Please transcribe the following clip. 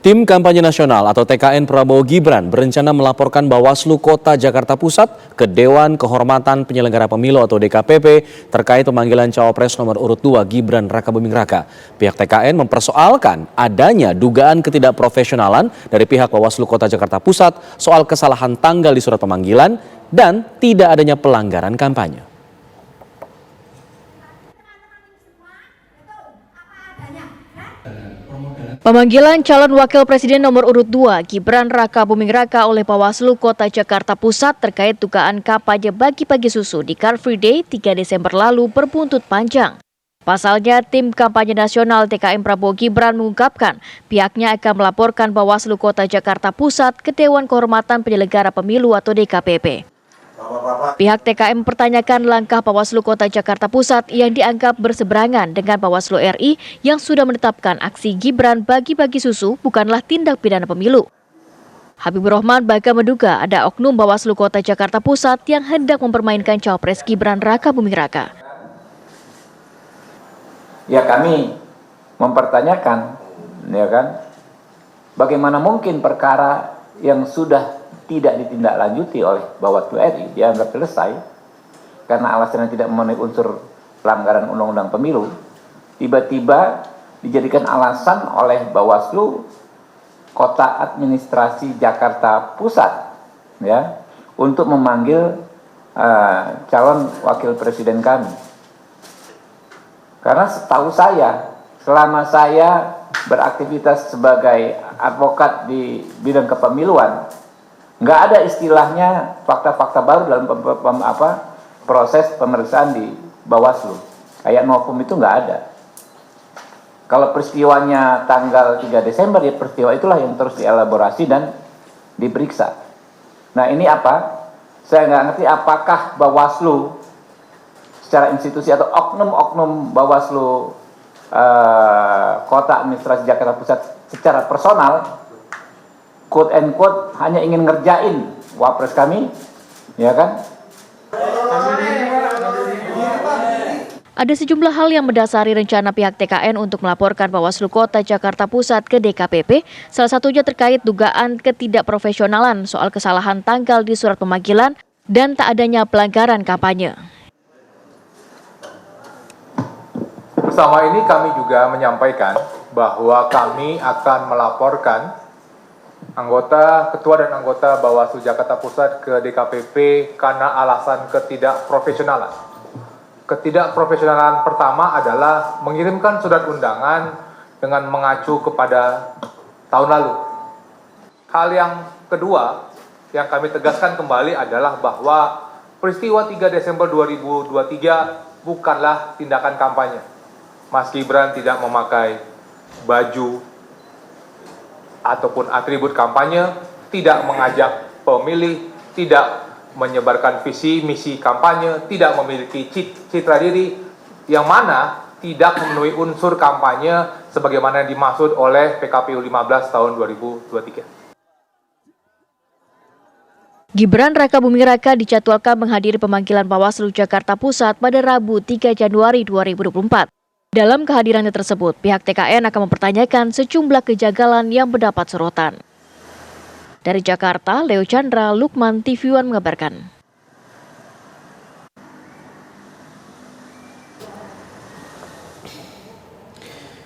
Tim Kampanye Nasional atau TKN Prabowo Gibran berencana melaporkan Bawaslu Kota Jakarta Pusat ke Dewan Kehormatan Penyelenggara Pemilu atau DKPP terkait pemanggilan Cawapres nomor urut 2 Gibran Rakabuming Raka. Pihak TKN mempersoalkan adanya dugaan ketidakprofesionalan dari pihak Bawaslu Kota Jakarta Pusat soal kesalahan tanggal di surat pemanggilan dan tidak adanya pelanggaran kampanye. Pemanggilan calon wakil presiden nomor urut 2 Gibran Rakabuming Raka oleh Bawaslu Kota Jakarta Pusat terkait dugaan kampanye bagi-bagi susu di Car Free Day 3 Desember lalu berbuntut panjang. Pasalnya, tim kampanye nasional TKN Prabowo Gibran mengungkapkan pihaknya akan melaporkan Bawaslu Kota Jakarta Pusat ke Dewan Kehormatan Penyelenggara Pemilu atau DKPP. Pihak TKN mempertanyakan langkah Bawaslu Kota Jakarta Pusat yang dianggap berseberangan dengan Bawaslu RI yang sudah menetapkan aksi Gibran bagi-bagi susu bukanlah tindak pidana pemilu. Habibur Rahman bahkan menduga ada oknum Bawaslu Kota Jakarta Pusat yang hendak mempermainkan Cawapres Gibran Rakabuming Raka. Ya, kami mempertanyakan, ya kan, bagaimana mungkin perkara yang sudah tidak ditindaklanjuti oleh Bawaslu RI dianggap selesai karena alasannya tidak memenuhi unsur pelanggaran undang-undang pemilu, tiba-tiba dijadikan alasan oleh Bawaslu Kota Administrasi Jakarta Pusat, ya, untuk memanggil calon wakil presiden kami. Karena setahu saya, selama saya beraktivitas sebagai advokat di bidang kepemiluan, nggak ada istilahnya fakta-fakta baru dalam proses pemeriksaan di Bawaslu. Kayak novum itu nggak ada. Kalau peristiwanya tanggal 3 Desember, ya peristiwa itulah yang terus dielaborasi dan diperiksa. Nah, ini apa? Saya nggak ngerti apakah Bawaslu secara institusi atau oknum-oknum Bawaslu Kota Administrasi Jakarta Pusat secara personal, quote and quote, hanya ingin ngerjain wapres kami, ya kan? Ada sejumlah hal yang mendasari rencana pihak TKN untuk melaporkan Bawaslu Kota Jakarta Pusat ke DKPP, salah satunya terkait dugaan ketidakprofesionalan soal kesalahan tanggal di surat pemanggilan dan tak adanya pelanggaran kampanye. Bersama ini kami juga menyampaikan bahwa kami akan melaporkan ketua dan anggota Bawaslu Jakarta Pusat ke DKPP karena alasan ketidakprofesionalan. Ketidakprofesionalan pertama adalah mengirimkan surat undangan dengan mengacu kepada tahun lalu. Hal yang kedua yang kami tegaskan kembali adalah bahwa peristiwa 3 Desember 2023 bukanlah tindakan kampanye. Mas Gibran tidak memakai baju ataupun atribut kampanye, tidak mengajak pemilih, tidak menyebarkan visi misi kampanye, tidak memiliki citra diri yang mana tidak memenuhi unsur kampanye sebagaimana yang dimaksud oleh PKPU 15 tahun 2023. Gibran Rakabuming Raka dijadwalkan menghadiri pemanggilan Bawaslu Jakarta Pusat pada Rabu 3 Januari 2024. Dalam kehadirannya tersebut, pihak TKN akan mempertanyakan sejumlah kejanggalan yang mendapat sorotan. Dari Jakarta, Leo Chandra, Lukman TV One mengabarkan.